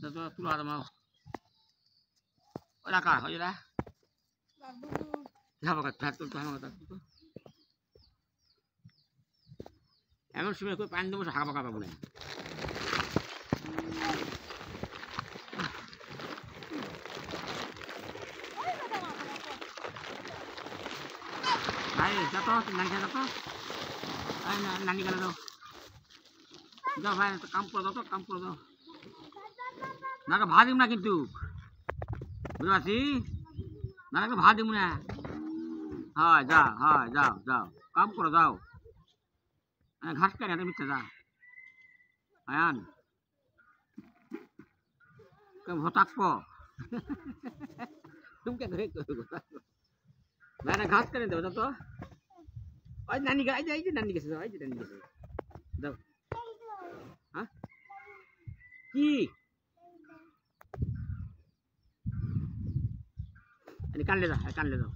Tuh ada mau. Udah kah? Ayo dah. Siapa kata tuh kata tuh. Emang sih aku pandai masa apa boleh. Ayo jatuh, tinggal jatuh. Ayo nani kalau tuh. Jauh ayo kampur tuh. Naga ভাদিম না কিন্তু বুঝতে পারছি নাকে ভাদিম না হ্যাঁ যাও কাম করো যাও ঘাস কেন এটা মিথ্যা যা আয়ান ভতাক্ক তুমি কে ঘরে না ঘাস কেন দেবো তো ওই নানি এই যে নানি গেছে যাও হ্যাঁ কি ini kan le daw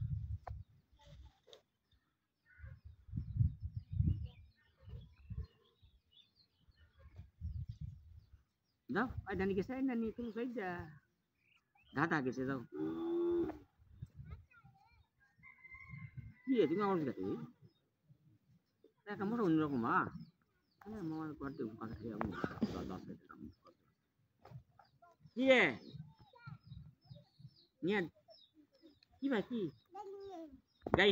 daw ay nani gese nani tu saja data gese daw iya তুমি আমার কাছে না কাম করো অন্যরকম হ্যাঁ আমার করতে পারে আমি কি রে নিয়ে কি ভাই কি